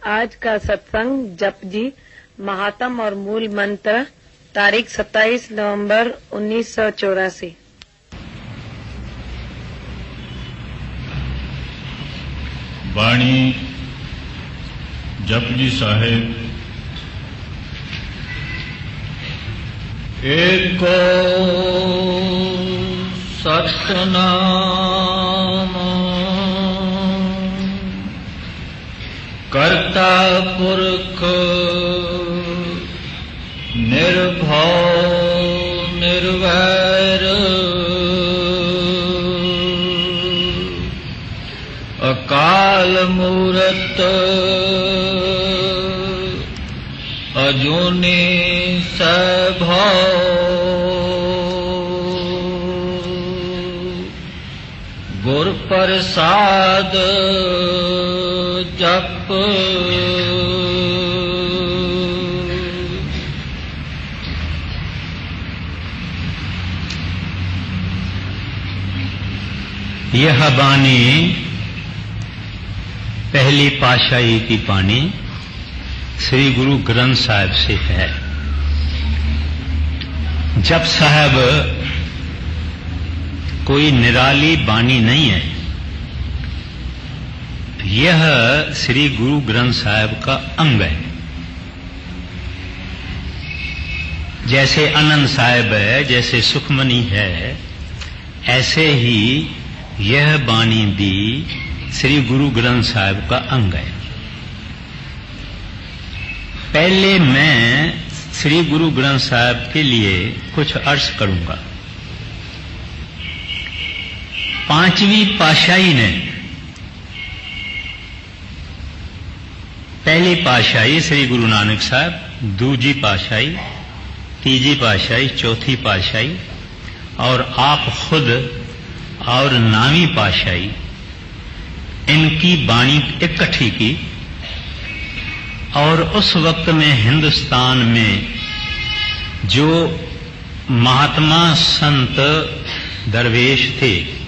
आज का सत्संग जप जी महात्म और मूल मंत्र तारीख 27 नवंबर 1984। बाणी जपजी साहेब। एको सतनाम कर्ता पुरख निर्भव निर्वैर अकाल मूरत अजूनी सैभव गुर प्रसाद जप। यह बानी पहली पातशाही की बानी श्री गुरु ग्रंथ साहिब से है। जप साहब कोई निराली बानी नहीं है, यह श्री गुरु ग्रंथ साहिब का अंग है। जैसे आनंद साहिब है, जैसे सुखमनी है, ऐसे ही यह बानी भी श्री गुरु ग्रंथ साहिब का अंग है। पहले मैं श्री गुरु ग्रंथ साहिब के लिए कुछ अर्ज करूंगा। पांचवी पातशाही ने, पहली पातशाही श्री गुरु नानक साहब, दूसरी पातशाही, तीसरी पातशाही, चौथी पातशाही और आप खुद और नावी पातशाही, इनकी बाणी इकट्ठी की। और उस वक्त में हिंदुस्तान में जो महात्मा संत दरवेश थे,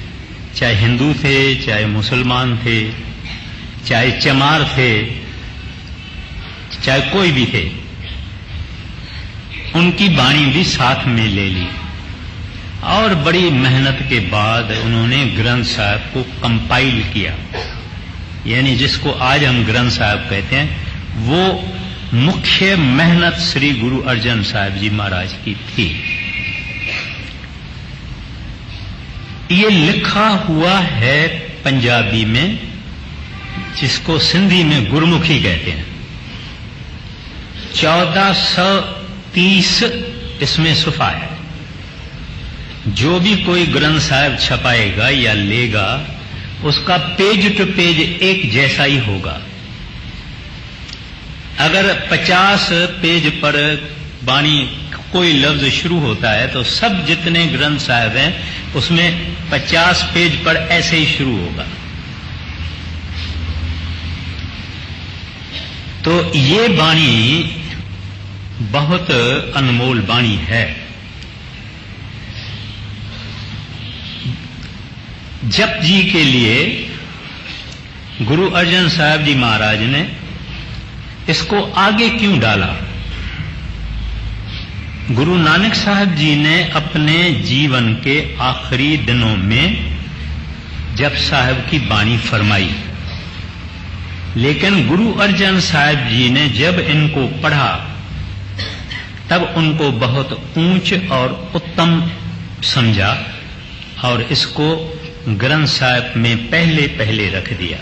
चाहे हिंदू थे, चाहे मुसलमान थे, चाहे चमार थे, चाहे कोई भी थे, उनकी बाणी भी साथ में ले ली। और बड़ी मेहनत के बाद उन्होंने ग्रंथ साहिब को कंपाइल किया, यानी जिसको आज हम ग्रंथ साहिब कहते हैं, वो मुख्य मेहनत श्री गुरु अर्जन साहिब जी महाराज की थी। ये लिखा हुआ है पंजाबी में, जिसको सिंधी में गुरमुखी कहते हैं। 1430 इसमें सुफा है। जो भी कोई ग्रंथ साहिब छपाएगा या लेगा, उसका पेज टू पेज एक जैसा ही होगा। अगर 50 पेज पर बाणी कोई लफ्ज शुरू होता है तो सब जितने ग्रंथ साहिब हैं उसमें 50 पेज पर ऐसे ही शुरू होगा। तो ये बाणी बहुत अनमोल बाणी है। जप जी के लिए गुरु अर्जन साहिब जी महाराज ने इसको आगे क्यों डाला? गुरु नानक साहब जी ने अपने जीवन के आखिरी दिनों में जप साहब की बाणी फरमाई, लेकिन गुरु अर्जन साहब जी ने जब इनको पढ़ा तब उनको बहुत ऊंच और उत्तम समझा और इसको ग्रंथ साहिब में पहले पहले रख दिया।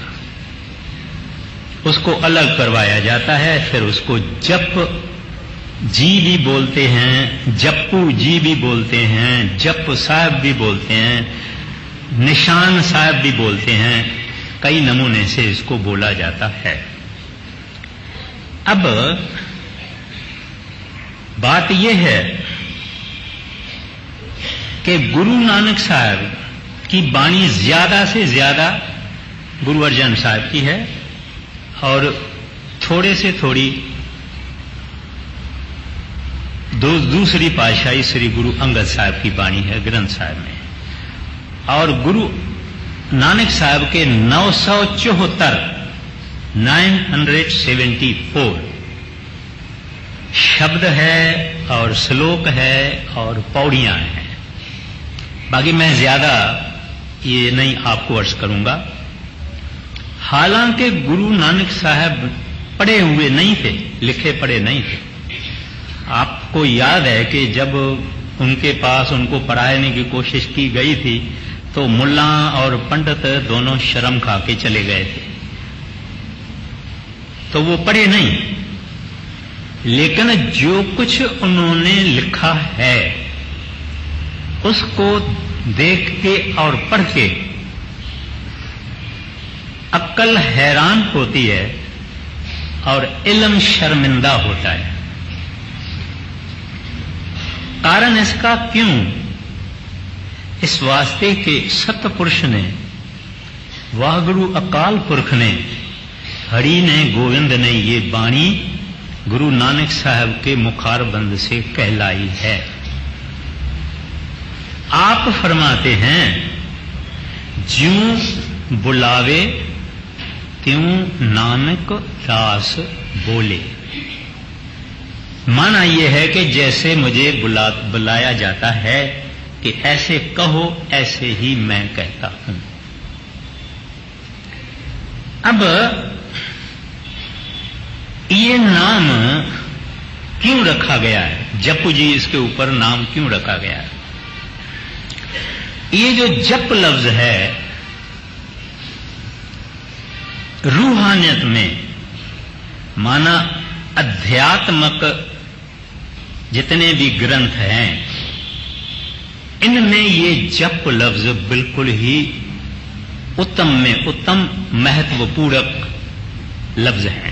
उसको अलग करवाया जाता है, फिर उसको जप जी भी बोलते हैं, जप्पू जी भी बोलते हैं, जप साहब भी बोलते हैं, निशान साहब भी बोलते हैं। कई नमूने से इसको बोला जाता है। अब बात यह है कि गुरु नानक साहब की बाणी ज्यादा से ज्यादा गुरु अर्जन साहब की है और थोड़े से थोड़ी दूसरी पातशाही श्री गुरु अंगद साहब की बाणी है ग्रंथ साहब में। और गुरु नानक साहब के 974 974 शब्द है और श्लोक है और पौड़ियां हैं। बाकी मैं ज्यादा ये नहीं आपको अर्ज करूंगा। हालांकि गुरु नानक साहब पढ़े हुए नहीं थे, लिखे पढ़े नहीं थे। आपको याद है कि जब उनके पास उनको पढ़ाने की कोशिश की गई थी तो मुल्ला और पंडित दोनों शर्म खा के चले गए थे, तो वो पढ़े नहीं। लेकिन जो कुछ उन्होंने लिखा है उसको देख के और पढ़ के अक्ल हैरान होती है और इल्म शर्मिंदा होता है। कारण इसका क्यों? इस वास्ते के सतपुरुष ने, वाहगुरु अकाल पुरख ने, हरि ने, गोविंद ने ये बाणी गुरु नानक साहब के मुखारबंद से कहलाई है। आप फरमाते हैं, ज्यों बुलावे त्यों नानक दास बोले। माना यह है कि जैसे मुझे बुलाया जाता है कि ऐसे कहो, ऐसे ही मैं कहता हूं। अब ये नाम क्यों रखा गया है? जप जी, इसके ऊपर नाम क्यों रखा गया है? ये जो जप लफ्ज है, रूहानियत में माना अध्यात्मक जितने भी ग्रंथ हैं, इनमें ये जप लफ्ज बिल्कुल ही उत्तम में उत्तम महत्वपूर्वक लफ्ज है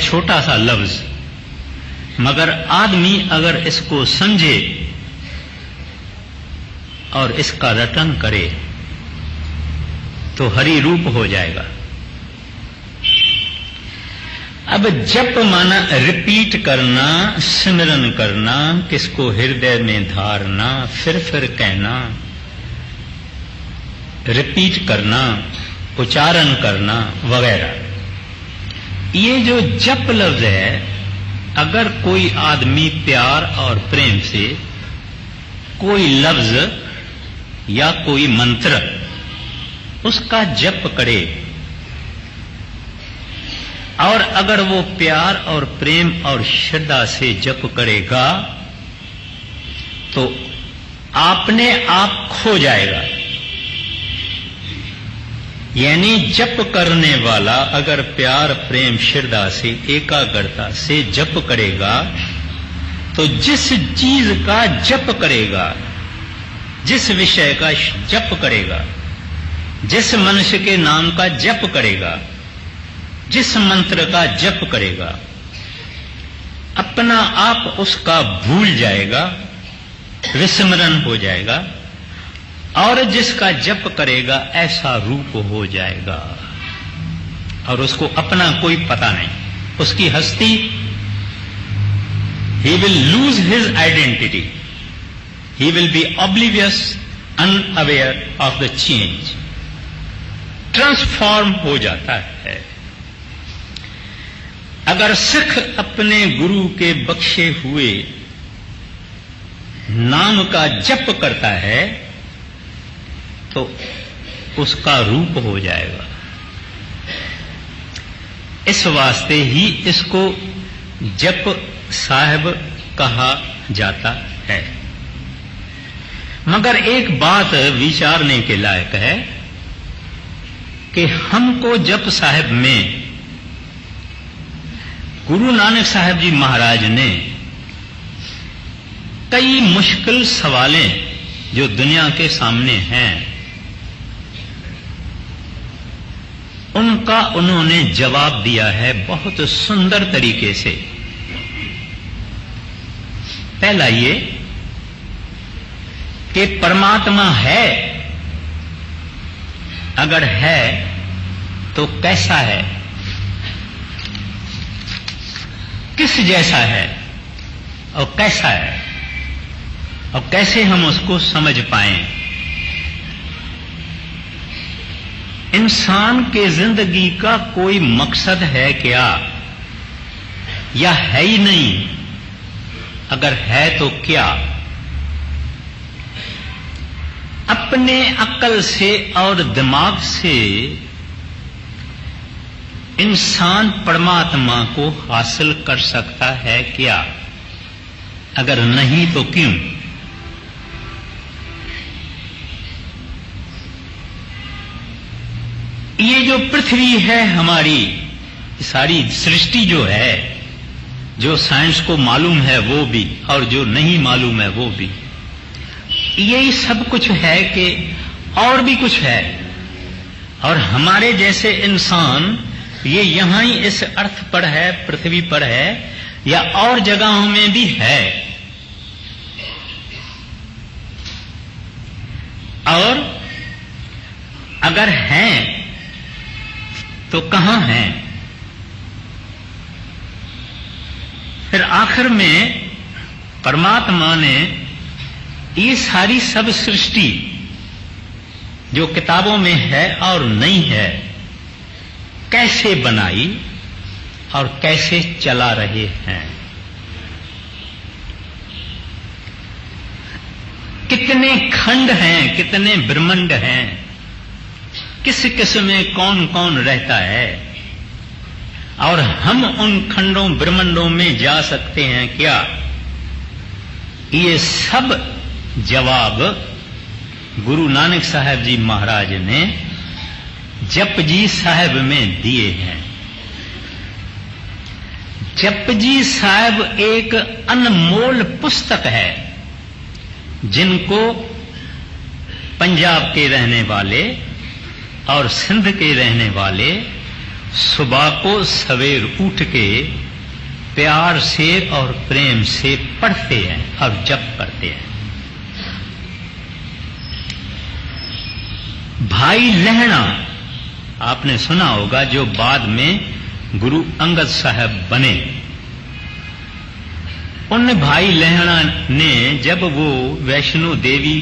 छोटा सा लफ्ज, मगर आदमी अगर इसको समझे और इसका रटन करे तो हरि रूप हो जाएगा। अब जप माना रिपीट करना, सिमरन करना, किसको हृदय में धारना, फिर कहना, रिपीट करना, उच्चारण करना वगैरह। ये जो जप लफ्ज है, अगर कोई आदमी प्यार और प्रेम से कोई लफ्ज या कोई मंत्र उसका जप करे, और अगर वो प्यार और प्रेम और श्रद्धा से जप करेगा तो आपने आप खो जाएगा। यानी जप करने वाला अगर प्यार प्रेम श्रद्धा से एकाग्रता से जप करेगा तो जिस चीज का जप करेगा, जिस विषय का जप करेगा, जिस मनुष्य के नाम का जप करेगा, जिस मंत्र का जप करेगा, अपना आप उसका भूल जाएगा, विस्मरण हो जाएगा, और जिसका जप करेगा ऐसा रूप हो जाएगा और उसको अपना कोई पता नहीं, उसकी हस्ती, he will lose his identity, he will be oblivious, unaware of the change, transform हो जाता है। अगर सिख अपने गुरु के बख्शे हुए नाम का जप करता है तो उसका रूप हो जाएगा। इस वास्ते ही इसको जप साहिब कहा जाता है। मगर एक बात विचारने के लायक है कि हमको जप साहिब में गुरु नानक साहब जी महाराज ने कई मुश्किल सवालें जो दुनिया के सामने हैं उनका उन्होंने जवाब दिया है बहुत सुंदर तरीके से। पहला ये कि परमात्मा है, अगर है तो कैसा है, किस जैसा है और कैसा है, और कैसे हम उसको समझ पाएं। इंसान के जिंदगी का कोई मकसद है क्या, या है ही नहीं? अगर है तो क्या? अपने अक्ल से और दिमाग से इंसान परमात्मा को हासिल कर सकता है क्या? अगर नहीं तो क्यों? ये जो पृथ्वी है हमारी, सारी सृष्टि जो है, जो साइंस को मालूम है वो भी, और जो नहीं मालूम है वो भी, यही सब कुछ है कि और भी कुछ है। और हमारे जैसे इंसान ये यहां ही इस अर्थ पर है, पृथ्वी पर है, या और जगहों में भी है। और अगर हैं तो कहां हैं? फिर आखिर में परमात्मा ने ये सारी सब सृष्टि जो किताबों में है और नहीं है, कैसे बनाई और कैसे चला रहे हैं? कितने खंड हैं, कितने ब्रह्मांड हैं, किस किस में कौन कौन रहता है, और हम उन खंडों ब्रह्मांडों में जा सकते हैं क्या? ये सब जवाब गुरु नानक साहब जी महाराज ने जपजी साहब में दिए हैं। जपजी साहब एक अनमोल पुस्तक है, जिनको पंजाब के रहने वाले और सिंध के रहने वाले सुबह को सवेर उठ के प्यार से और प्रेम से पढ़ते हैं और जप करते हैं। भाई लहणा आपने सुना होगा, जो बाद में गुरु अंगद साहब बने। उन भाई लहणा ने जब वो वैष्णो देवी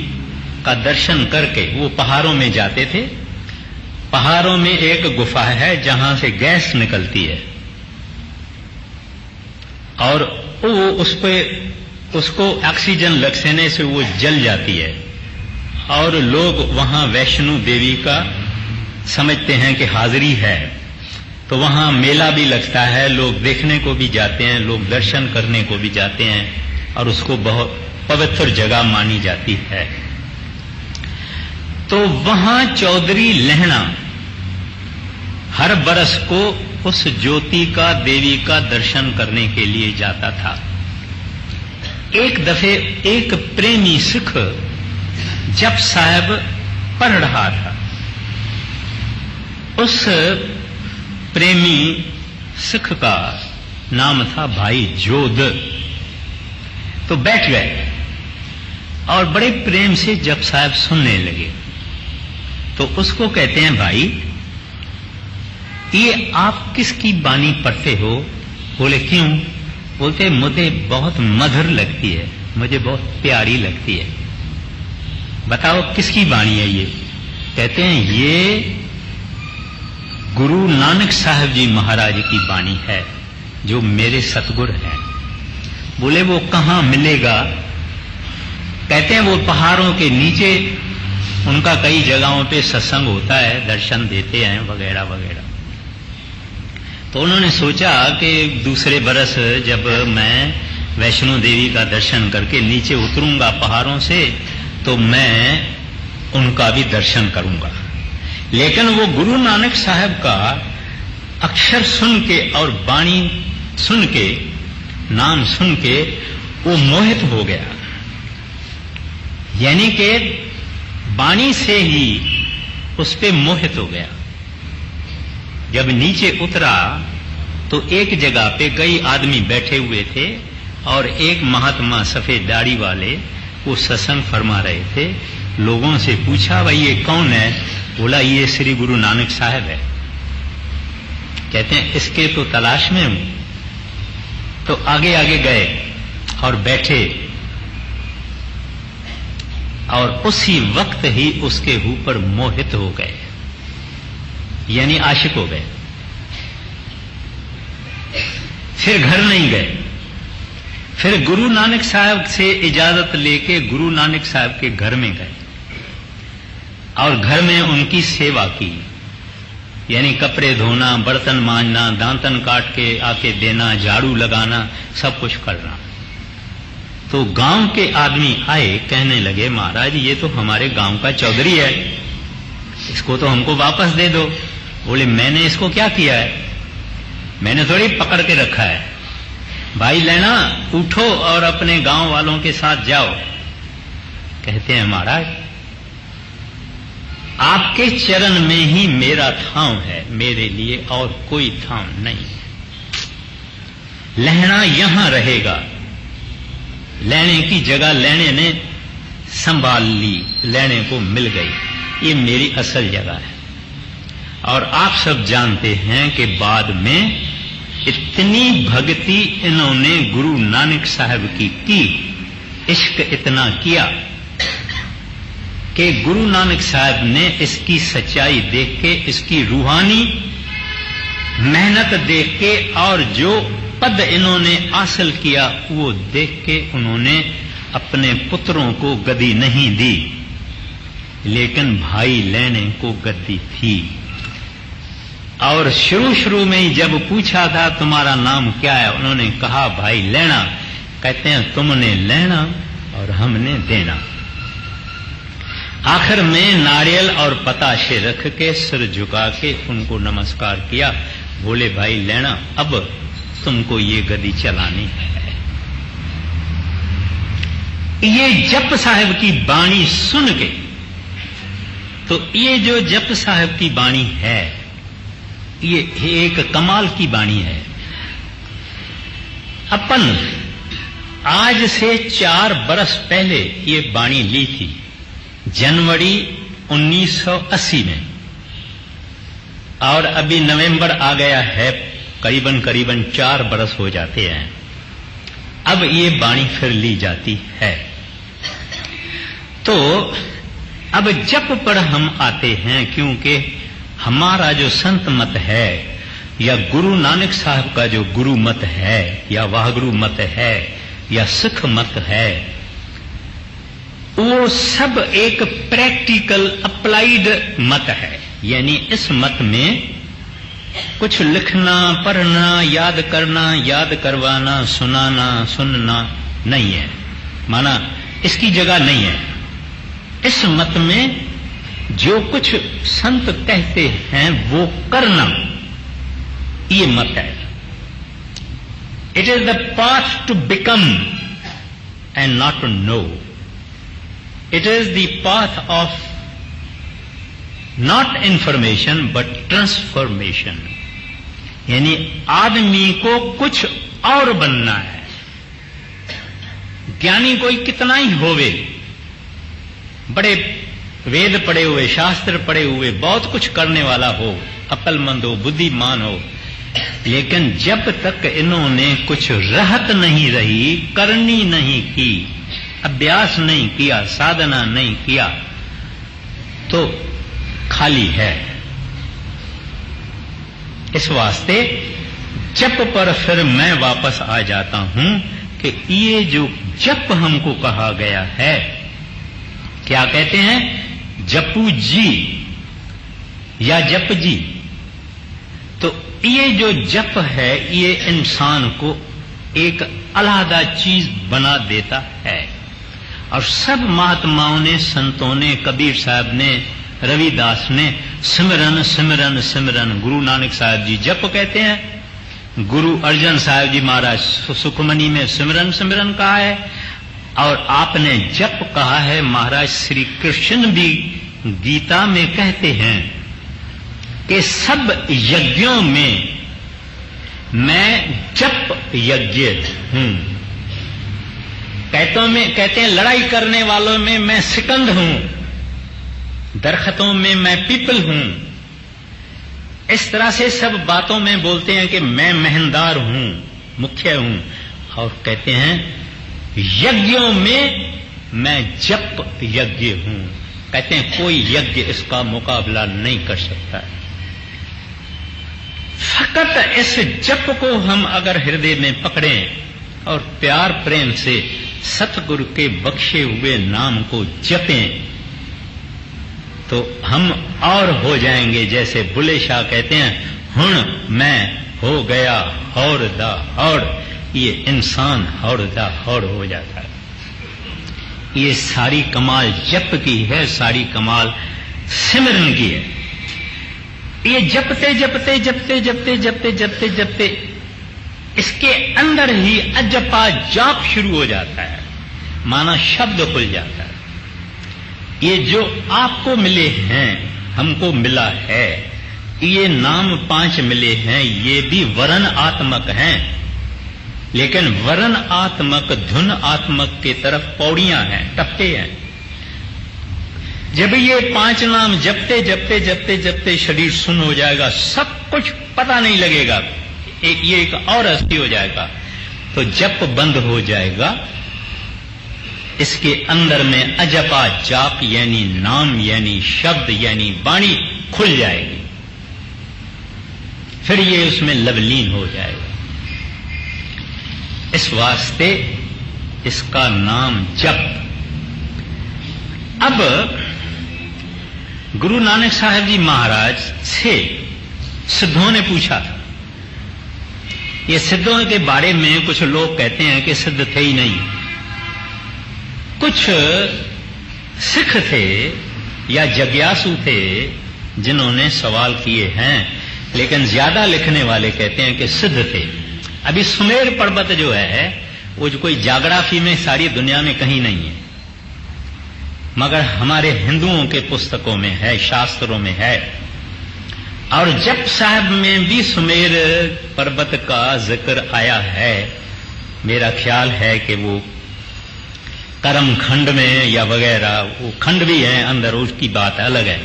का दर्शन करके वो पहाड़ों में जाते थे, पहाड़ों में एक गुफा है जहां से गैस निकलती है, और वो उसको ऑक्सीजन लगने से वो जल जाती है, और लोग वहां वैष्णो देवी का समझते हैं कि हाजिरी है, तो वहां मेला भी लगता है, लोग देखने को भी जाते हैं, लोग दर्शन करने को भी जाते हैं, और उसको बहुत पवित्र जगह मानी जाती है। तो वहां चौधरी लहणा हर बरस को उस ज्योति का, देवी का दर्शन करने के लिए जाता था। एक दफे एक प्रेमी सिख जप साहब पढ़ रहा था। उस प्रेमी सिख का नाम था भाई जोध। तो बैठ गए और बड़े प्रेम से जप साहब सुनने लगे। तो उसको कहते हैं, भाई ये आप किसकी बानी पढ़ते हो? बोले क्यों? बोलते मुझे बहुत मधुर लगती है, मुझे बहुत प्यारी लगती है। बताओ किसकी बानी है ये? कहते हैं ये गुरु नानक साहब जी महाराज की बानी है, जो मेरे सतगुरु हैं। बोले वो कहां मिलेगा? कहते हैं वो पहाड़ों के नीचे, उनका कई जगहों पे सत्संग होता है, दर्शन देते हैं वगैरह वगैरह। तो उन्होंने सोचा कि दूसरे बरस जब मैं वैष्णो देवी का दर्शन करके नीचे उतरूंगा पहाड़ों से, तो मैं उनका भी दर्शन करूंगा। लेकिन वो गुरु नानक साहब का अक्षर सुन के और वाणी सुन के, नाम सुन के वो मोहित हो गया। यानी कि वाणी से ही उस पे मोहित हो गया। जब नीचे उतरा तो एक जगह पे कई आदमी बैठे हुए थे, और एक महात्मा सफेद दाढ़ी वाले वो सत्संग फरमा रहे थे। लोगों से पूछा, भाई ये कौन है? बोला ये श्री गुरु नानक साहब है। कहते हैं इसके तो तलाश में हूं। तो आगे आगे गए और बैठे, और उसी वक्त ही उसके ऊपर मोहित हो गए। यानी आशिक हो गए। फिर घर नहीं गए, फिर गुरु नानक साहब से इजाजत लेके गुरु नानक साहब के घर में गए और घर में उनकी सेवा की, यानी कपड़े धोना, बर्तन मांजना, दांतन काट के आके देना, झाड़ू लगाना, सब कुछ करना। तो गांव के आदमी आए, कहने लगे महाराज ये तो हमारे गांव का चौधरी है, इसको तो हमको वापस दे दो। बोले मैंने इसको क्या किया है, मैंने थोड़ी पकड़ के रखा है। भाई लेना, उठो और अपने गांव वालों के साथ जाओ। कहते हैं महाराज आपके चरण में ही मेरा थांव है, मेरे लिए और कोई थांव नहीं। लहना यहां रहेगा। लेने की जगह लेने ने संभाल ली, लेने को मिल गई, ये मेरी असल जगह है। और आप सब जानते हैं कि बाद में इतनी भक्ति इन्होंने गुरु नानक साहब की, इश्क इतना किया कि गुरु नानक साहब ने इसकी सच्चाई देख के, इसकी रूहानी मेहनत देख के और जो पद इन्होंने हासिल किया वो देख के उन्होंने अपने पुत्रों को गद्दी नहीं दी, लेकिन भाई लेने को गद्दी थी। और शुरू में ही जब पूछा था तुम्हारा नाम क्या है, उन्होंने कहा भाई लेना। कहते हैं तुमने लेना और हमने देना। आखिर में नारियल और पताशे रख के सिर झुका के उनको नमस्कार किया। बोले भाई लेना, अब तुमको ये गद्दी चलानी है। ये जप साहब की बाणी सुन के, तो ये जो जप साहब की बाणी है ये एक कमाल की बाणी है। अपन आज से 4 बरस पहले ये बाणी ली थी, जनवरी 1980 में, और अभी नवंबर आ गया है, करीबन 4 बरस हो जाते हैं। अब ये बाणी फिर ली जाती है। तो अब जप पर हम आते हैं, क्योंकि हमारा जो संत मत है या गुरु नानक साहब का जो गुरु मत है या वाहगुरु मत है या सिख मत है, वो सब एक प्रैक्टिकल अप्लाइड मत है। यानी इस मत में कुछ लिखना, पढ़ना, याद करना, याद करवाना, सुनाना, सुनना नहीं है, माना इसकी जगह नहीं है। इस मत में जो कुछ संत कहते हैं वो करना, ये मत है। It is the path to become and not to know. It is the path of not information but transformation. यानी आदमी को कुछ और बनना है। ज्ञानी कोई कितना ही होवे, बड़े वेद पढ़े हुए, शास्त्र पढ़े हुए, बहुत कुछ करने वाला हो, अक्लमंद हो, बुद्धिमान हो, लेकिन जब तक इन्होंने कुछ रहत नहीं रही, करनी नहीं की, अभ्यास नहीं किया, साधना नहीं किया, तो खाली है। इस वास्ते जप पर फिर मैं वापस आ जाता हूं कि ये जो जप हमको कहा गया है, क्या कहते हैं, जपू जी या जप जी। तो ये जो जप है ये इंसान को एक अलहदा चीज बना देता है। और सब महात्माओं ने, संतों ने, कबीर साहब ने, रविदास ने सिमरन सिमरन सिमरन, गुरु नानक साहब जी जप कहते हैं, गुरु अर्जन साहब जी महाराज सुखमनी में सिमरन सिमरन कहा है, और आपने जप कहा है। महाराज श्री कृष्ण भी गीता में कहते हैं कि सब यज्ञों में मैं जप यज्ञ हूं। कहते हैं लड़ाई करने वालों में मैं सिकंद हूं, दरख्तों में मैं पीपल हूं। इस तरह से सब बातों में बोलते हैं कि मैं मेहनदार हूं, मुख्य हूं, और कहते हैं यज्ञों में मैं जप यज्ञ हूं। कहते हैं कोई यज्ञ इसका मुकाबला नहीं कर सकता। फकत इस जप को हम अगर हृदय में पकड़ें और प्यार प्रेम से सतगुरु के बख्शे हुए नाम को जपें तो हम और हो जाएंगे। जैसे बुले शाह कहते हैं, हुण मैं हो गया हौड़ दा हौड़, ये इंसान हौड़ दा हौड़ हो जाता है। ये सारी कमाल जप की है, सारी कमाल सिमरन की है। ये जपते जपते जपते जपते जपते जपते जपते इसके अंदर ही अजपा जाप शुरू हो जाता है, माना शब्द खुल जाता है। ये जो आपको मिले हैं, हमको मिला है, ये नाम 5 मिले हैं, ये भी वरण आत्मक हैं, लेकिन वरण आत्मक धुन आत्मक के तरफ पौड़ियां हैं, टप्पे हैं। जब ये 5 नाम जपते जपते जपते जपते शरीर सुन्न हो जाएगा, सब कुछ पता नहीं लगेगा, ये एक और हस्ती हो जाएगा, तो जप बंद हो जाएगा। इसके अंदर में अजपा जाप यानी नाम यानी शब्द यानी वाणी खुल जाएगी, फिर ये उसमें लवलीन हो जाएगा। इस वास्ते इसका नाम जप। अब गुरु नानक साहब जी महाराज से सिद्धों ने पूछा था। ये सिद्धों के बारे में कुछ लोग कहते हैं कि सिद्ध थे ही नहीं, कुछ सिख थे या जिज्ञासु थे जिन्होंने सवाल किए हैं, लेकिन ज्यादा लिखने वाले कहते हैं कि सिद्ध थे। अभी सुमेर पर्वत जो है वो जो कोई जाग्राफी में सारी दुनिया में कहीं नहीं है, मगर हमारे हिंदुओं के पुस्तकों में है, शास्त्रों में है। और जप साहब में भी सुमेर पर्वत का जिक्र आया है। मेरा ख्याल है कि वो कर्म खंड में या वगैरह, वो खंड भी है अंदर, उसकी बात अलग है।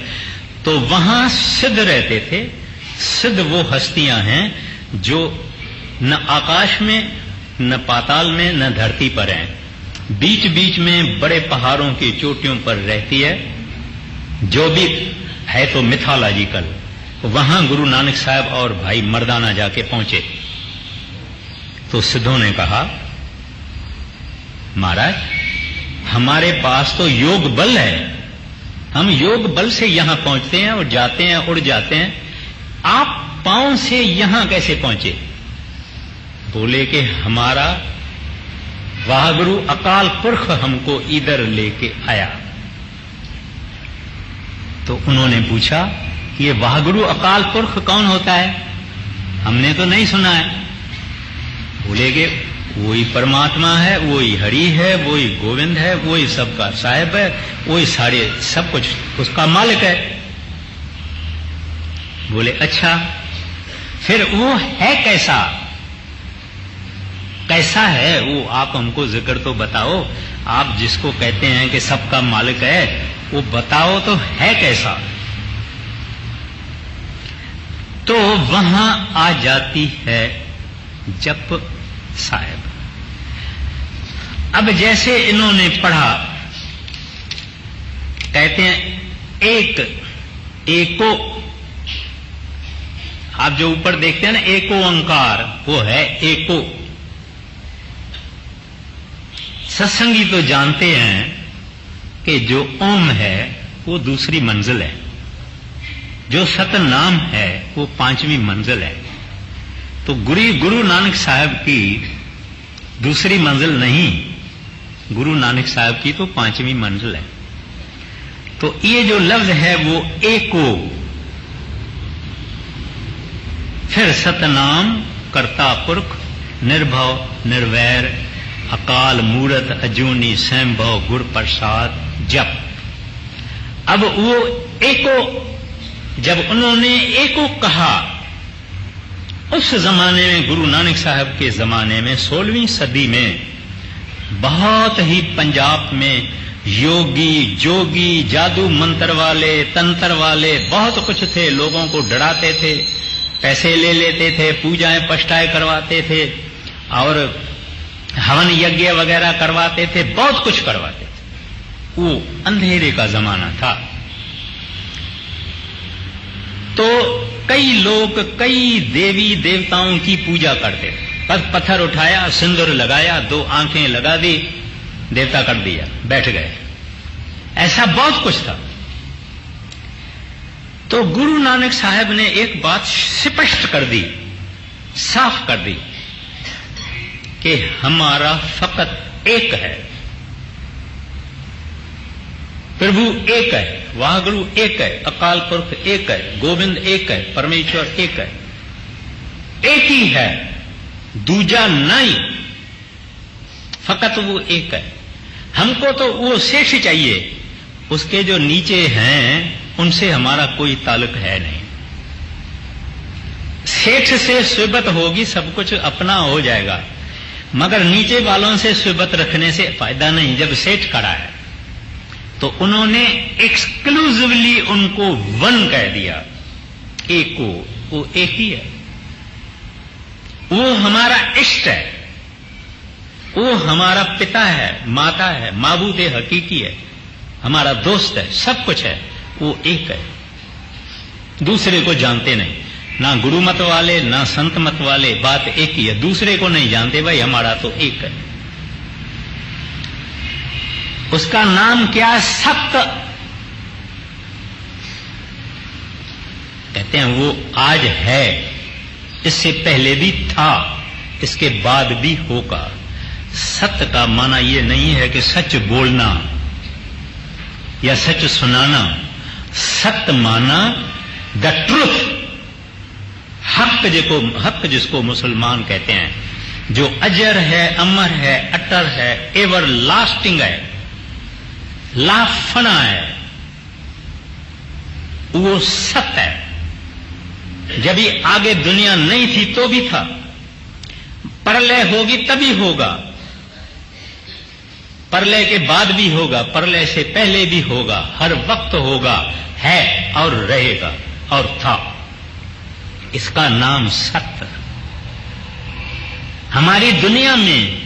तो वहां सिद्ध रहते थे। सिद्ध वो हस्तियां हैं जो न आकाश में न पाताल में न धरती पर हैं, बीच बीच में बड़े पहाड़ों की चोटियों पर रहती है, जो भी है तो मिथोलॉजिकल। वहां गुरु नानक साहब और भाई मर्दाना जाके पहुंचे तो सिद्धों ने कहा, महाराज हमारे पास तो योग बल है, हम योग बल से यहां पहुंचते हैं और जाते हैं, उड़ जाते हैं, आप पांव से यहां कैसे पहुंचे? बोले कि हमारा वाहगुरु अकाल पुरख हमको इधर लेके आया। तो उन्होंने पूछा, ये वाहगुरु अकाल पुरख कौन होता है? हमने तो नहीं सुना है। बोले कि वही परमात्मा है, वही हरि है, वही गोविंद है, वही सबका साहिब है, वही सारे सब कुछ उसका मालिक है। बोले अच्छा, फिर वो है कैसा? कैसा है वो? आप हमको जिक्र तो बताओ। आप जिसको कहते हैं कि सबका मालिक है, वो बताओ तो है कैसा? तो वहां आ जाती है जप साहब। अब जैसे इन्होंने पढ़ा, कहते हैं एको, आप जो ऊपर देखते हैं ना एको ओंकार, वो है एको। सत्संगी तो जानते हैं कि जो ओम है वो दूसरी मंजिल है, जो सतनाम है वो 5वीं मंजिल है। तो गुरु नानक साहब की दूसरी मंजिल नहीं, गुरु नानक साहब की तो 5वीं मंजिल है। तो ये जो लफ्ज है वो एको, फिर सतनाम, कर्ता पुरख, निर्भव, निर्वैर, अकाल मूरत, अजूनी, स्वयंभव, गुर प्रसाद, जप। अब वो एको, जब उन्होंने एको कहा, उस जमाने में गुरु नानक साहब के जमाने में 16वीं सदी में बहुत ही पंजाब में योगी, जोगी, जादू मंत्र वाले, तंत्र वाले बहुत कुछ थे। लोगों को डराते थे, पैसे ले लेते थे, पूजाएं पष्टाएं करवाते थे और हवन यज्ञ वगैरह करवाते थे, बहुत कुछ करवाते थे। वो अंधेरे का जमाना था। तो कई लोग कई देवी देवताओं की पूजा करते। पत्थर उठाया, सिंदूर लगाया, 2 आंखें लगा दी, देवता कर दिया, बैठ गए। ऐसा बहुत कुछ था। तो गुरु नानक साहब ने एक बात स्पष्ट कर दी, साफ कर दी कि हमारा फकत एक है, प्रभु एक है, वाहगुरु एक है, अकाल पुरख एक है, गोविंद एक है, परमेश्वर एक है, एक ही है, दूजा नहीं, फकत वो एक है। हमको तो वो शेष चाहिए, उसके जो नीचे हैं उनसे हमारा कोई ताल्लुक है नहीं। शेष से स्वीबत होगी, सब कुछ अपना हो जाएगा, मगर नीचे वालों से स्वीबत रखने से फायदा नहीं। जब सेठ खड़ा है तो उन्होंने एक्सक्लूसिवली उनको वन कह दिया, एक को, वो एक ही है, वो हमारा इष्ट है, वो हमारा पिता है, माता है, माबूद हकीकी है, हमारा दोस्त है, सब कुछ है, वो एक है। दूसरे को जानते नहीं, ना गुरु मत वाले ना संत मत वाले, बात एक ही है, दूसरे को नहीं जानते। भाई हमारा तो एक है। उसका नाम क्या? सत्य। कहते हैं वो आज है, इससे पहले भी था, इसके बाद भी होगा। सत्य का माना यह नहीं है कि सच बोलना या सच सुनाना। सत्य माना द ट्रुथ, हक जिसको मुसलमान कहते हैं, जो अजर है, अमर है, अटर है, एवर लास्टिंग है, लाफना है, वो सत्य है। जब ये आगे दुनिया नहीं थी तो भी था, प्रलय होगी तभी होगा, प्रलय के बाद भी होगा, प्रलय से पहले भी होगा, हर वक्त होगा, है और रहेगा और था। इसका नाम सत्य। हमारी दुनिया में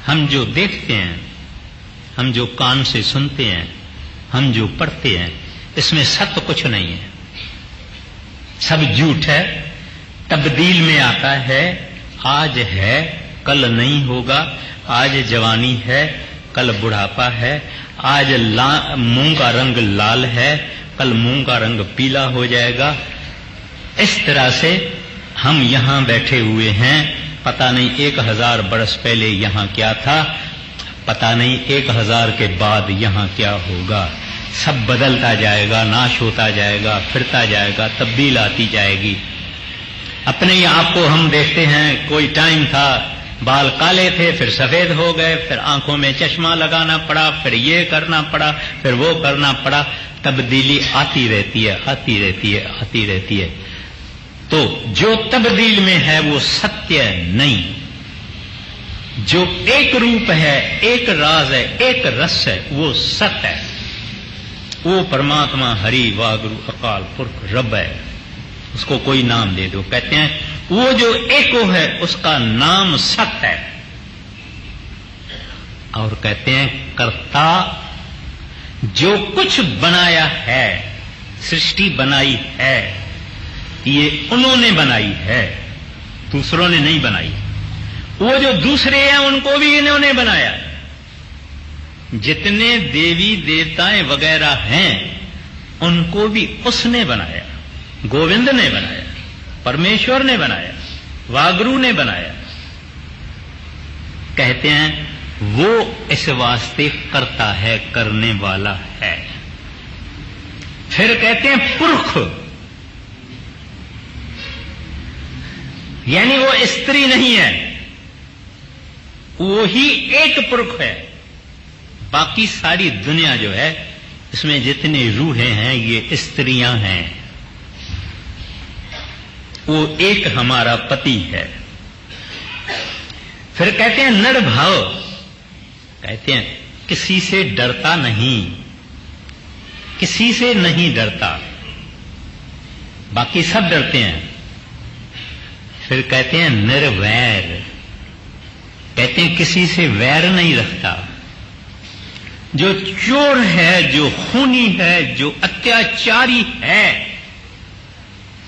हम जो देखते हैं, हम जो कान से सुनते हैं, हम जो पढ़ते हैं, इसमें सत्य कुछ नहीं है, सब झूठ है, तब्दील में आता है। आज है कल नहीं होगा, आज जवानी है कल बुढ़ापा है, आज मुंह का रंग लाल है कल मुंह का रंग पीला हो जाएगा। इस तरह से हम यहां बैठे हुए हैं, पता नहीं 1000 बरस पहले यहां क्या था, पता नहीं 1000 के बाद यहां क्या होगा। सब बदलता जाएगा, नाश होता जाएगा, फिरता जाएगा, तब्दील आती जाएगी। अपने ही आप को हम देखते हैं, कोई टाइम था बाल काले थे, फिर सफेद हो गए, फिर आंखों में चश्मा लगाना पड़ा, फिर ये करना पड़ा, फिर वो करना पड़ा। तब्दीली आती रहती है, आती रहती है, आती रहती है। तो जो तब्दील में है वो सत्य नहीं, जो एक रूप है, एक राज है, एक रस है, वो सत्य है। वो परमात्मा हरि वागुरु अकाल पुरख रब है, उसको कोई नाम दे दो। कहते हैं वो जो एको है उसका नाम सत्य है। और कहते हैं कर्ता जो कुछ बनाया है, सृष्टि बनाई है, ये उन्होंने बनाई है, दूसरों ने नहीं बनाई। वो जो दूसरे हैं उनको भी इन्होंने बनाया। जितने देवी देवताएं वगैरह हैं उनको भी उसने बनाया, गोविंद ने बनाया, परमेश्वर ने बनाया, वागुरु ने बनाया। कहते हैं वो इस वास्ते करता है, करने वाला है। फिर कहते हैं पुरख, यानी वो स्त्री नहीं है, वो ही एक पुरख है। बाकी सारी दुनिया जो है इसमें जितनी रूहें हैं ये स्त्रियां हैं। वो एक हमारा पति है। फिर कहते हैं नर भाव, कहते हैं किसी से डरता नहीं, किसी से नहीं डरता, बाकी सब डरते हैं। फिर कहते हैं निर्वैर, कहते हैं किसी से वैर नहीं रखता। जो चोर है, जो खूनी है, जो अत्याचारी है,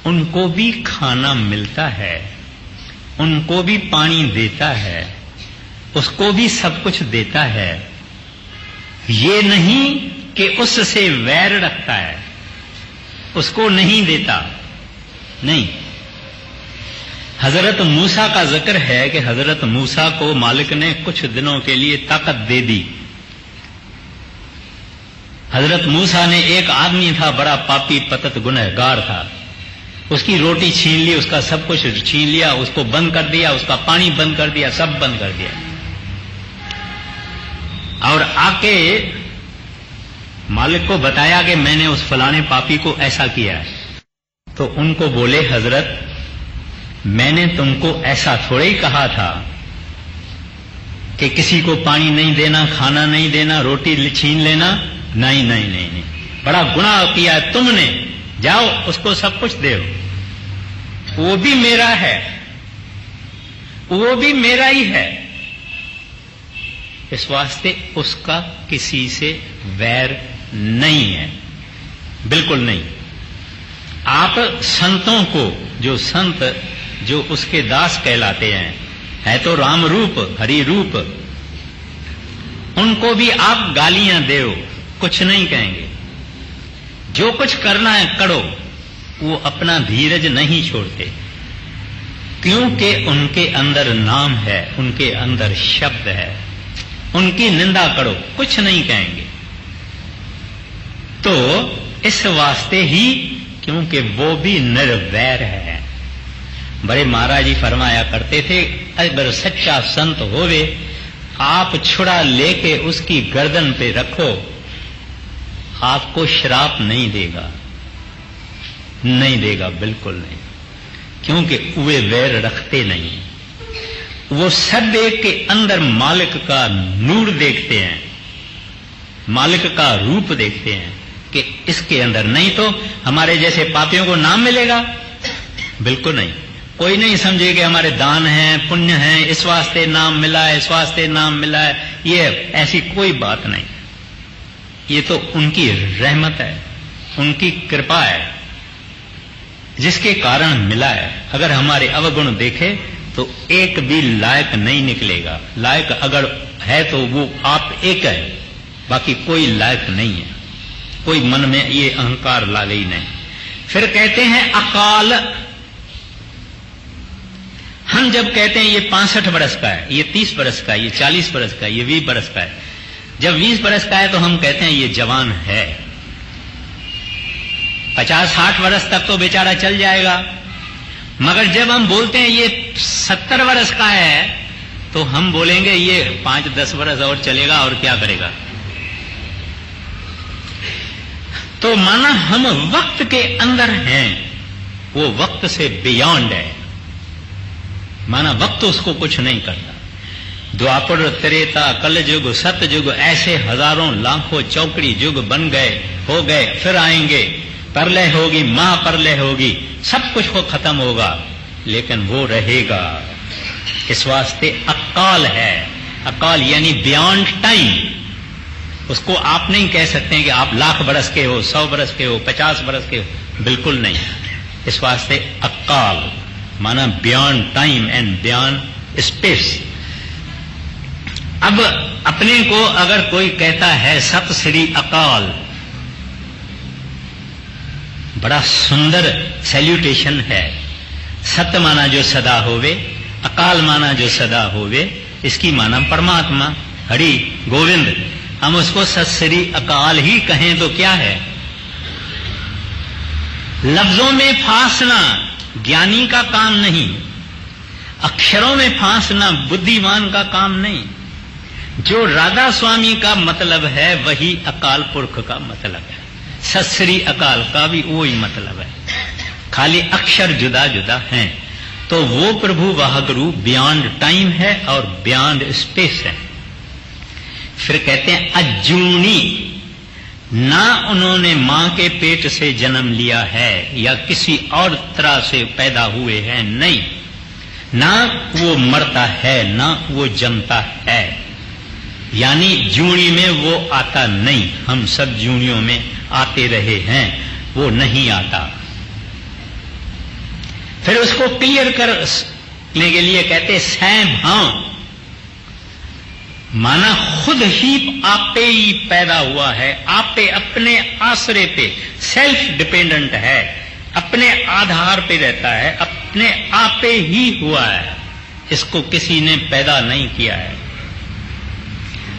उनको भी खाना मिलता है, उनको भी पानी देता है, उसको भी सब कुछ देता है। ये नहीं कि उससे वैर रखता है, उसको नहीं देता, नहीं। हजरत मूसा का जिक्र है कि हजरत मूसा को मालिक ने कुछ दिनों के लिए ताकत दे दी। हजरत मूसा ने, एक आदमी था बड़ा पापी पतत गुनहगार था, उसकी रोटी छीन ली, उसका सब कुछ छीन लिया, उसको बंद कर दिया, उसका पानी बंद कर दिया, सब बंद कर दिया। और आके मालिक को बताया कि मैंने उस फलाने पापी को ऐसा किया है। तो उनको बोले, हजरत मैंने तुमको ऐसा थोड़े ही कहा था कि किसी को पानी नहीं देना, खाना नहीं देना, रोटी छीन लेना। नहीं नहीं नहीं नहीं, बड़ा गुनाह किया है तुमने, जाओ उसको सब कुछ दो, वो भी मेरा है, वो भी मेरा ही है। इस वास्ते उसका किसी से वैर नहीं है, बिल्कुल नहीं। आप संतों को, जो संत जो उसके दास कहलाते हैं, है तो राम रूप हरि रूप, उनको भी आप गालियां दो, कुछ नहीं कहेंगे। जो कुछ करना है करो, वो अपना धीरज नहीं छोड़ते, क्योंकि उनके अंदर नाम है, उनके अंदर शब्द है। उनकी निंदा करो, कुछ नहीं कहेंगे। तो इस वास्ते ही, क्योंकि वो भी निर्वैर है। बड़े महाराज जी फरमाया करते थे, अगर सच्चा संत होवे, आप छुड़ा लेके उसकी गर्दन पे रखो, आपको श्राप नहीं देगा, नहीं देगा, बिल्कुल नहीं, क्योंकि वे वैर रखते नहीं। वो सब एक के अंदर मालिक का नूर देखते हैं, मालिक का रूप देखते हैं कि इसके अंदर। नहीं तो हमारे जैसे पापियों को नाम मिलेगा, बिल्कुल नहीं। कोई नहीं समझे कि हमारे दान हैं, पुण्य हैं, इस वास्ते नाम मिला है, इस वास्ते नाम मिला है, ये ऐसी कोई बात नहीं। ये तो उनकी रहमत है, उनकी कृपा है, जिसके कारण मिला है। अगर हमारे अवगुण देखे तो एक भी लायक नहीं निकलेगा। लायक अगर है तो वो आप एक है, बाकी कोई लायक नहीं है। कोई मन में ये अहंकार लागे ही नहीं। फिर कहते हैं अकाल। हम जब कहते हैं ये 65 बरस का है, ये 30 बरस का है, ये 40 बरस का है, ये 20 बरस का है, जब 20 बरस का है तो हम कहते हैं ये जवान है। 50-60 बरस तक तो बेचारा चल जाएगा, मगर जब हम बोलते हैं ये 70 बरस का है तो हम बोलेंगे ये 5-10 बरस और चलेगा और क्या करेगा। तो माना हम वक्त के अंदर हैं, वो वक्त से बियॉन्ड है, माना वक्त उसको कुछ नहीं करता। द्वापर, त्रेता, कलयुग, सतयुग, ऐसे हजारों लाखों चौकड़ी युग बन गए, हो गए, फिर आएंगे, प्रलय होगी, महाप्रलय होगी, सब कुछ को खत्म होगा, लेकिन वो रहेगा। इस वास्ते अकाल है। अकाल यानी बियॉन्ड टाइम। उसको आप नहीं कह सकते हैं कि आप 1,00,000 बरस के हो, 100 बरस के हो, 50 बरस के हो, बिल्कुल नहीं। इस वास्ते अकाल माना beyond time and beyond space. अब अपने को अगर कोई कहता है सत श्री अकाल, बड़ा सुंदर सैल्यूटेशन है। सत्य माना जो सदा होवे, अकाल माना जो सदा होवे, इसकी माना परमात्मा हरि गोविंद। हम उसको सत श्री अकाल ही कहें तो क्या है। लफ्जों में फांसना ज्ञानी का काम नहीं, अक्षरों में फांसना बुद्धिमान का काम नहीं। जो राधा स्वामी का मतलब है वही अकाल पुरख का मतलब है। सत श्री अकाल का भी वही मतलब है, खाली अक्षर जुदा जुदा हैं। तो वो प्रभु वाहक रूप बियॉन्ड टाइम है और बियॉन्ड स्पेस है। फिर कहते हैं अजूनी, ना उन्होंने मां के पेट से जन्म लिया है या किसी और तरह से पैदा हुए हैं, नहीं। ना वो मरता है ना वो जमता है, यानी जूनी में वो आता नहीं। हम सब जूनियों में आते रहे हैं, वो नहीं आता। फिर उसको क्लियर करने के लिए कहते सैं भाव, माना खुद ही आपे ही पैदा हुआ है, आपे अपने आश्रय पे सेल्फ डिपेंडेंट है, अपने आधार पे रहता है, अपने आपे ही हुआ है, इसको किसी ने पैदा नहीं किया है।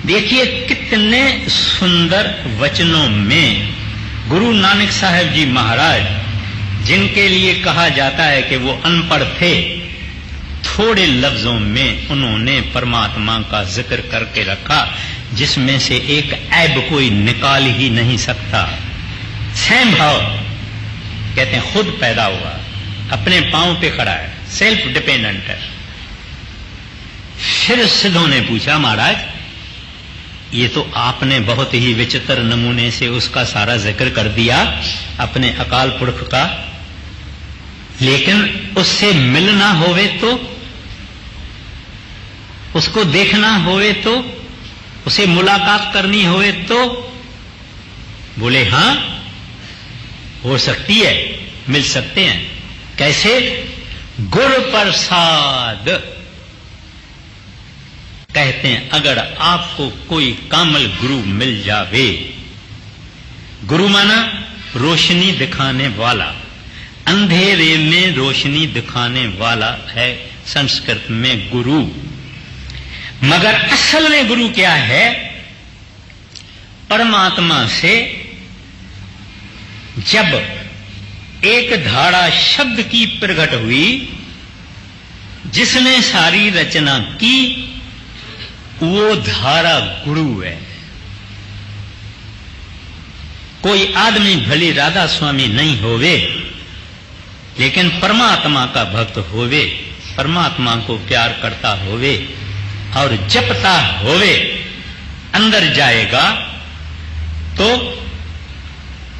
देखिए कितने सुंदर वचनों में गुरु नानक साहब जी महाराज, जिनके लिए कहा जाता है कि वो अनपढ़ थे, थोड़े लफ्जों में उन्होंने परमात्मा का जिक्र करके रखा जिसमें से एक ऐब कोई निकाल ही नहीं सकता। स्वयं भाव कहते हैं खुद पैदा हुआ, अपने पांव पे खड़ा है, सेल्फ डिपेंडेंट है। फिर सिद्धों ने पूछा महाराज ये तो आपने बहुत ही विचित्र नमूने से उसका सारा जिक्र कर दिया अपने अकाल पुरख का, लेकिन उससे मिलना होवे तो, उसको देखना होवे तो, उसे मुलाकात करनी होवे तो? बोले हां हो सकती है, मिल सकते हैं। कैसे? गुरु प्रसाद। कहते हैं अगर आपको कोई कामल गुरु मिल जावे, गुरु माना रोशनी दिखाने वाला, अंधेरे में रोशनी दिखाने वाला है संस्कृत में गुरु। मगर असल में गुरु क्या है? परमात्मा से जब एक धारा शब्द की प्रकट हुई जिसने सारी रचना की, वो धारा गुरु है। कोई आदमी भली राधा स्वामी नहीं होवे, लेकिन परमात्मा का भक्त होवे, परमात्मा को प्यार करता होवे और जपता होवे, अंदर जाएगा तो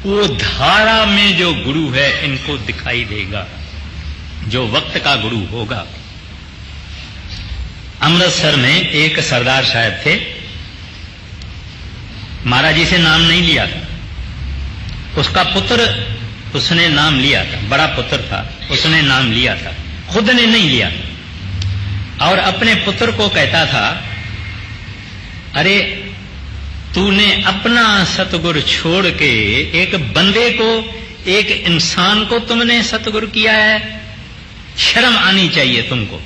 वो धारा में जो गुरु है इनको दिखाई देगा, जो वक्त का गुरु होगा। अमृतसर में एक सरदार साहब थे, महाराज जी से नाम नहीं लिया था, उसका पुत्र उसने नाम लिया था, बड़ा पुत्र था, उसने नाम लिया था, खुद ने नहीं लिया। और अपने पुत्र को कहता था, अरे तूने अपना सतगुरु छोड़ के एक बंदे को, एक इंसान को तुमने सतगुरु किया है, शर्म आनी चाहिए तुमको।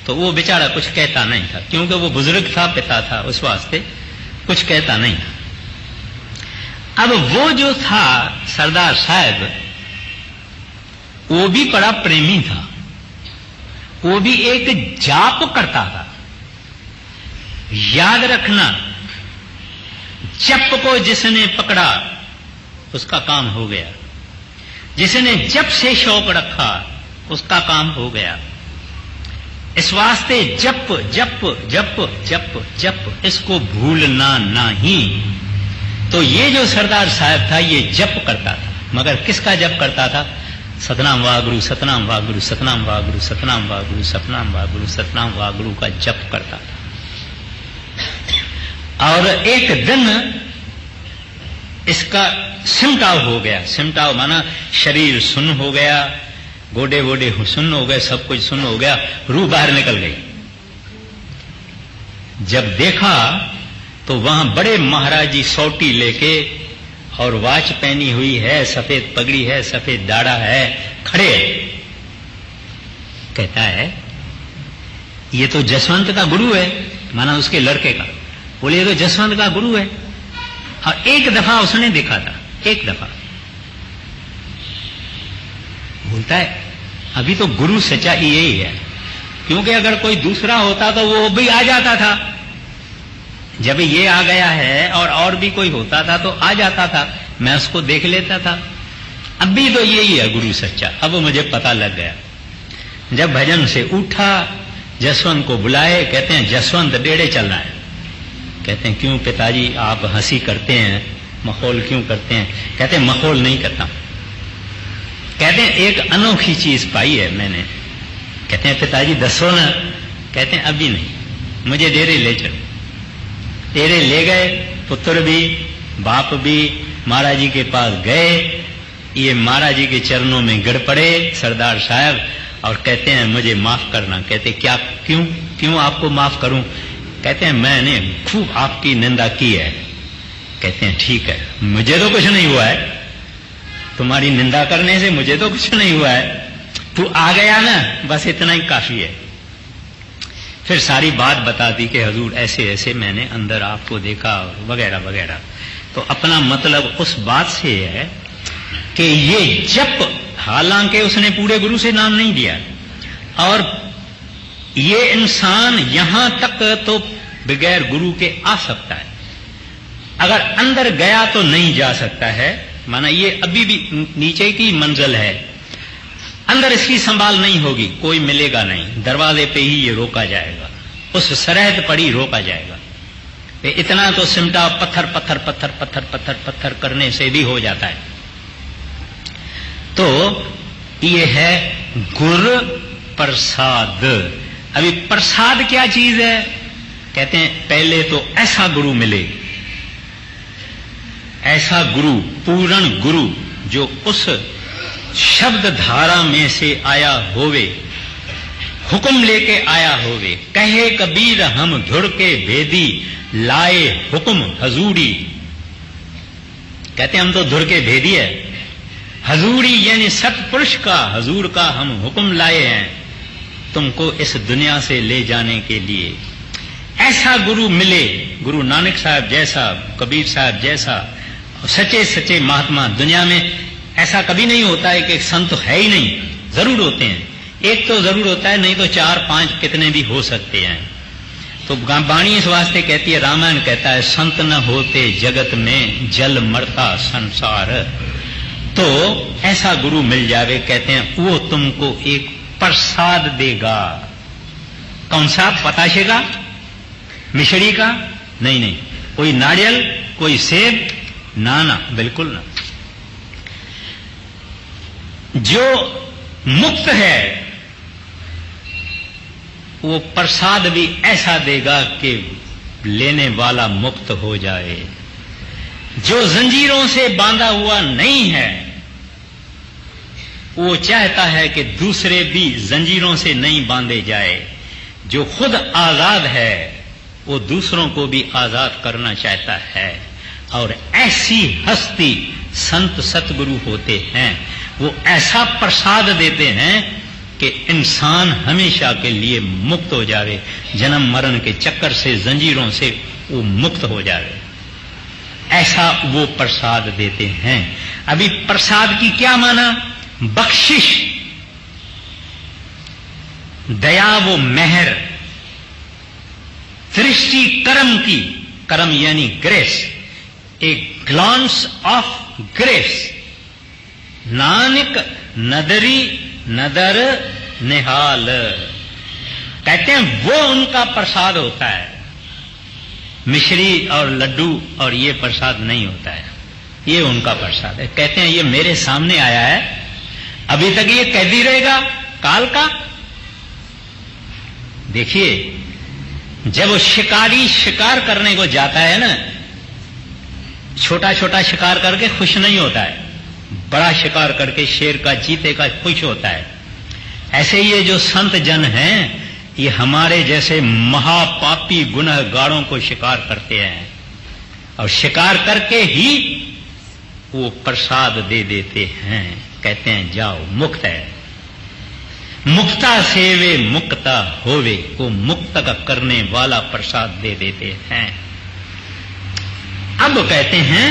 तो वो बेचारा कुछ कहता नहीं था, क्योंकि वो बुजुर्ग था, पिता था, उस वास्ते कुछ कहता नहीं था। अब वो जो था सरदार साहब, वो भी बड़ा प्रेमी था, वो भी एक जाप करता था। याद रखना, जप को जिसने पकड़ा उसका काम हो गया, जिसने जप से शौक रखा उसका काम हो गया। इस वास्ते जप जप जप जप जप, इसको भूलना नहीं। तो ये जो सरदार साहब था ये जप करता था, मगर किसका जप करता था? सतनाम वागुरु, सतनाम वागुरु, सतनाम वागुरु, सतनाम वागुरु, सतनाम वागुरु, सतनाम वागुरु का जप करता था। और एक दिन इसका सिमटाव हो गया। सिमटाव माना शरीर सुन्न हो गया, गोडे वोडे सुन्न हो गए, सब कुछ सुन्न हो गया, रूह बाहर निकल गई। जब देखा तो वहां बड़े महाराज जी सोटी लेके और वाच पहनी हुई है, सफेद पगड़ी है, सफेद दाढ़ा है, खड़े हैं। कहता है ये तो जसवंत का गुरु है, माना उसके लड़के का। बोले ये तो जसवंत का गुरु है। और एक दफा उसने देखा था, एक दफा। बोलता है अभी तो गुरु सच्चाई यही है, क्योंकि अगर कोई दूसरा होता तो वो भी आ जाता था। जब ये आ गया है और भी कोई होता था तो आ जाता था, मैं उसको देख लेता था। अभी तो यही है गुरु सच्चा। अब मुझे पता लग गया। जब भजन से उठा, जसवंत को बुलाए, कहते हैं जसवंत डेढ़े चलना है। कहते हैं क्यों पिताजी आप हंसी करते हैं, मखौल क्यों करते हैं? कहते हैं मखौल नहीं करता। कहते हैं एक अनोखी चीज पाई है मैंने। कहते हैं पिताजी दसो ना। कहते हैं अभी नहीं, मुझे डेरे ले चलो। डेरे ले गए, पुत्र भी बाप भी महाराज जी के पास गए। ये महाराज जी के चरणों में गिर पड़े सरदार साहब, और कहते हैं मुझे माफ करना। कहते क्या, क्यों आपको माफ करूं? कहते हैं मैंने खूब आपकी निंदा की है। कहते हैं ठीक है, मुझे तो कुछ नहीं हुआ है, तुम्हारी निंदा करने से मुझे तो कुछ नहीं हुआ है, तू आ गया ना, बस इतना ही काफी है। फिर सारी बात बता दी कि हजूर ऐसे ऐसे मैंने अंदर आपको देखा और वगैरह वगैरह। तो अपना मतलब उस बात से है कि ये जप, हालांकि उसने पूरे गुरु से नाम नहीं दिया, और ये इंसान यहां तक तो बगैर गुरु के आ सकता है, अगर अंदर गया तो नहीं जा सकता है। माना ये अभी भी नीचे की मंजिल है, अंदर इसकी संभाल नहीं होगी, कोई मिलेगा नहीं, दरवाजे पे ही ये रोका जाएगा, उस सरहद पर ही रोका जाएगा। इतना तो सिमटा पत्थर पत्थर पत्थर पत्थर पत्थर पत्थर करने से भी हो जाता है। तो ये है गुर प्रसाद। अभी प्रसाद क्या चीज है? कहते हैं पहले तो ऐसा गुरु मिले, ऐसा गुरु, पूर्ण गुरु, जो उस शब्द धारा में से आया होवे, हुक्म लेके आया होवे। कहे कबीर हम धुर के भेदी, लाए हुक्म हजूरी। कहते हम तो धुर के भेदी है, हजूरी यानी सतपुरुष का, हजूर का हम हुक्म लाए हैं तुमको इस दुनिया से ले जाने के लिए। ऐसा गुरु मिले, गुरु नानक साहब जैसा, कबीर साहब जैसा, सच्चे सच्चे महात्मा। दुनिया में ऐसा कभी नहीं होता है कि संत है ही नहीं, जरूर होते हैं, एक तो जरूर होता है, नहीं तो 4-5 कितने भी हो सकते हैं। तो वाणी इस वास्ते कहती है, रामायण कहता है संत न होते जगत में जल मरता संसार। तो ऐसा गुरु मिल जावे, कहते हैं वो तुमको एक प्रसाद देगा। कौन सा? पताशे का, मिश्री का? नहीं नहीं, कोई नारियल, कोई सेब, ना ना, बिल्कुल ना। जो मुक्त है वो प्रसाद भी ऐसा देगा कि लेने वाला मुक्त हो जाए। जो जंजीरों से बांधा हुआ नहीं है वो चाहता है कि दूसरे भी जंजीरों से नहीं बांधे जाए। जो खुद आजाद है वो दूसरों को भी आजाद करना चाहता है। और ऐसी हस्ती संत सतगुरु होते हैं, वो ऐसा प्रसाद देते हैं कि इंसान हमेशा के लिए मुक्त हो जावे, जन्म मरण के चक्कर से, जंजीरों से वो मुक्त हो जावे। ऐसा वो प्रसाद देते हैं। अभी प्रसाद की क्या माना? बख्शिश, दया, वो मेहर, दृष्टि कर्म की, कर्म यानी ग्रेस, एक ग्लांस ऑफ ग्रेस। नानक नदरी नदर निहाल, कहते हैं वो उनका प्रसाद होता है। मिश्री और लड्डू और ये प्रसाद नहीं होता है, ये उनका प्रसाद है। कहते हैं ये मेरे सामने आया है, अभी तक ये कैदी रहेगा काल का। देखिए जब वो शिकारी शिकार करने को जाता है ना, छोटा छोटा शिकार करके खुश नहीं होता है, बड़ा शिकार करके शेर का, चीते का खुश होता है। ऐसे ये जो संत जन हैं ये हमारे जैसे महापापी गुनहगारों को शिकार करते हैं, और शिकार करके ही वो प्रसाद दे देते हैं। कहते हैं जाओ, मुक्त है। मुक्ता सेवे मुक्ता होवे, वो मुक्त का करने वाला प्रसाद दे देते हैं। अब कहते हैं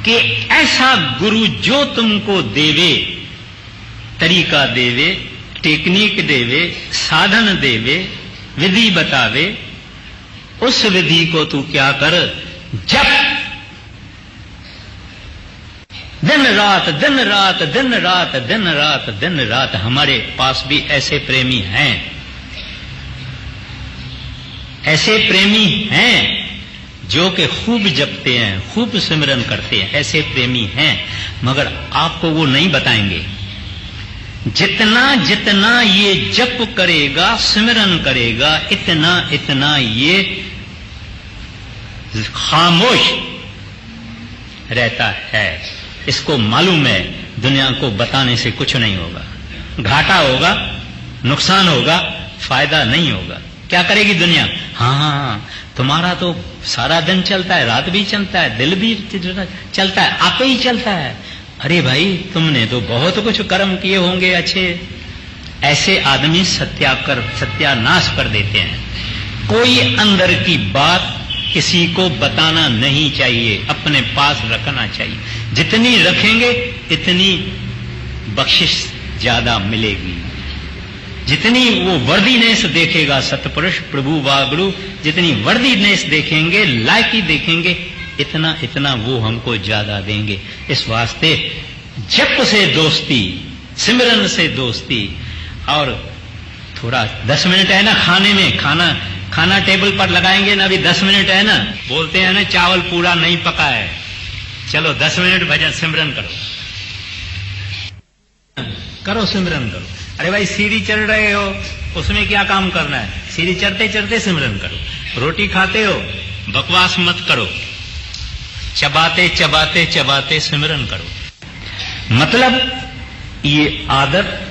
कि ऐसा गुरु जो तुमको देवे, तरीका देवे, टेक्निक देवे, साधन देवे, विधि बतावे, उस विधि को तू क्या कर, जप। दिन रात दिन रात दिन रात दिन रात दिन रात। हमारे पास भी ऐसे प्रेमी हैं, ऐसे प्रेमी हैं जो कि खूब जपते हैं, खूब सिमरन करते हैं, ऐसे प्रेमी हैं, मगर आपको वो नहीं बताएंगे। जितना जितना ये जप करेगा, सिमरन करेगा, इतना इतना ये खामोश रहता है। इसको मालूम है दुनिया को बताने से कुछ नहीं होगा। घाटा होगा, नुकसान होगा, फायदा नहीं होगा। क्या करेगी दुनिया? हाँ, तुम्हारा तो सारा दिन चलता है, रात भी चलता है, दिल भी चलता है, आपे ही चलता है। अरे भाई, तुमने तो बहुत कुछ कर्म किए होंगे अच्छे। ऐसे आदमी सत्यानाश कर देते हैं। कोई अंदर की बात किसी को बताना नहीं चाहिए, अपने पास रखना चाहिए। जितनी रखेंगे इतनी बख्शिश ज्यादा मिलेगी। जितनी वो वर्दीनेस देखेगा सतपुरुष प्रभु वागुरु, जितनी वर्दीनेस देखेंगे, लायकी देखेंगे, इतना इतना वो हमको ज्यादा देंगे। इस वास्ते जप से दोस्ती, सिमरन से दोस्ती। और थोड़ा 10 मिनट है ना खाने में, खाना टेबल पर लगाएंगे ना, अभी 10 मिनट है ना, बोलते हैं ना चावल पूरा नहीं पका है, चलो 10 मिनट भजन सिमरन करो सिमरन करो। अरे भाई, सीढ़ी चढ़ रहे हो, उसमें क्या काम करना है? सीढ़ी चढ़ते चढ़ते सिमरन करो। रोटी खाते हो, बकवास मत करो, चबाते चबाते चबाते सिमरन करो। मतलब ये आदत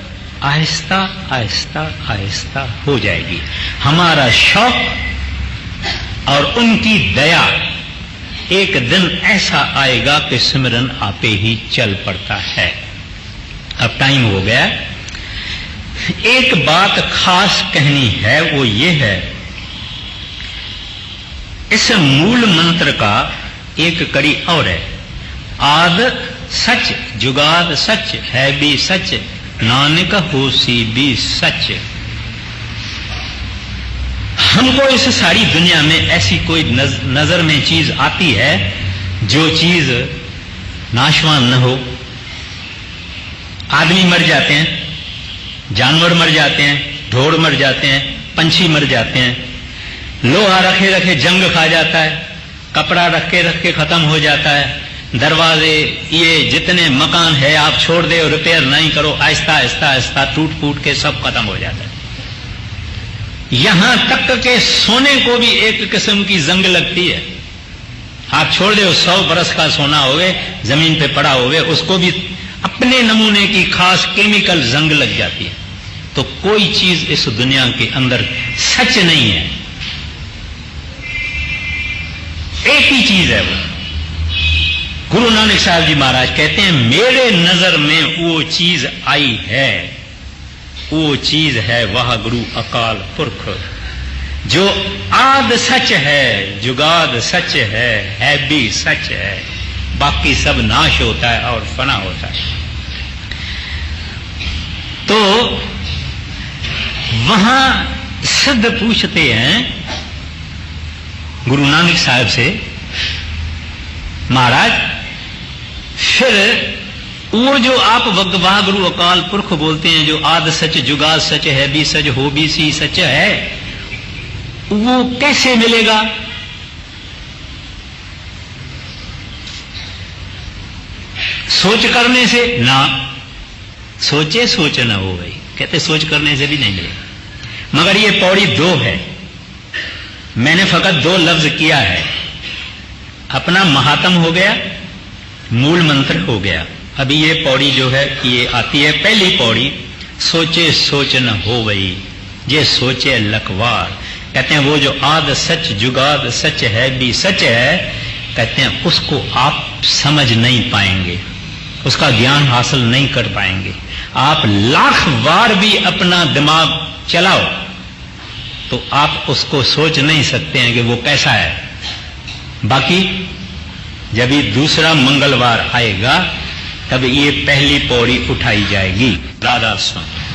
आहिस्ता आहिस्ता आहिस्ता हो जाएगी। हमारा शौक और उनकी दया, एक दिन ऐसा आएगा कि सिमरन आपे ही चल पड़ता है। अब टाइम हो गया। एक बात खास कहनी है, वो ये है, इस मूल मंत्र का एक कड़ी और है। आद सच, जुगाद सच, है भी सच, नानक होसी भी सच। हमको इस सारी दुनिया में ऐसी कोई नजर में चीज आती है जो चीज नाशवान न हो। आदमी मर जाते हैं, जानवर मर जाते हैं, ढोड़ मर जाते हैं, पंछी मर जाते हैं, लोहा रखे रखे जंग खा जाता है, कपड़ा रखे रखे खत्म हो जाता है, दरवाजे ये जितने मकान है आप छोड़ दे और रिपेयर नहीं करो, आहिस्ता आहिस्ता आहिस्ता टूट फूट के सब खत्म हो जाता है। यहां तक के सोने को भी एक किस्म की जंग लगती है। आप छोड़ दे, 100 बरस का सोना होवे, जमीन पे पड़ा होवे, उसको भी अपने नमूने की खास केमिकल जंग लग जाती है। तो कोई चीज इस दुनिया के अंदर सच नहीं है, एक ही चीज है वो। गुरु नानक साहब जी महाराज कहते हैं, मेरे नजर में वो चीज आई है, वो चीज है वाह गुरु अकाल पुरख, जो आद सच है, जुगाद सच है भी सच है, बाकी सब नाश होता है और फना होता है। तो वहां सिद्ध पूछते हैं गुरु नानक साहब से, महाराज फिर वो जो आप वाह गुरु अकाल पुरख बोलते हैं, जो आद सच, जुगाद सच, है भी सच, हो भी सी सच है, वो कैसे मिलेगा? सोच करने से ना, सोचे सोच ना हो भाई, कहते सोच करने से भी नहीं मिलेगा। मगर ये पौड़ी 2 है, मैंने फकत 2 लफ्ज किया है। अपना महात्म हो गया, मूल मंत्र हो गया। अभी ये पौड़ी जो है ये आती है, पहली पौड़ी, सोचे सोच न हो वही, ये सोचे लखवार। कहते हैं वो जो आद सच, जुगाद सच है भी सच है, कहते हैं उसको आप समझ नहीं पाएंगे, उसका ज्ञान हासिल नहीं कर पाएंगे। आप लाख बार भी अपना दिमाग चलाओ तो आप उसको सोच नहीं सकते हैं कि वो कैसा है। बाकी जब ये दूसरा मंगलवार आएगा तब ये पहली पौड़ी उठाई जाएगी। राधा स्वामी।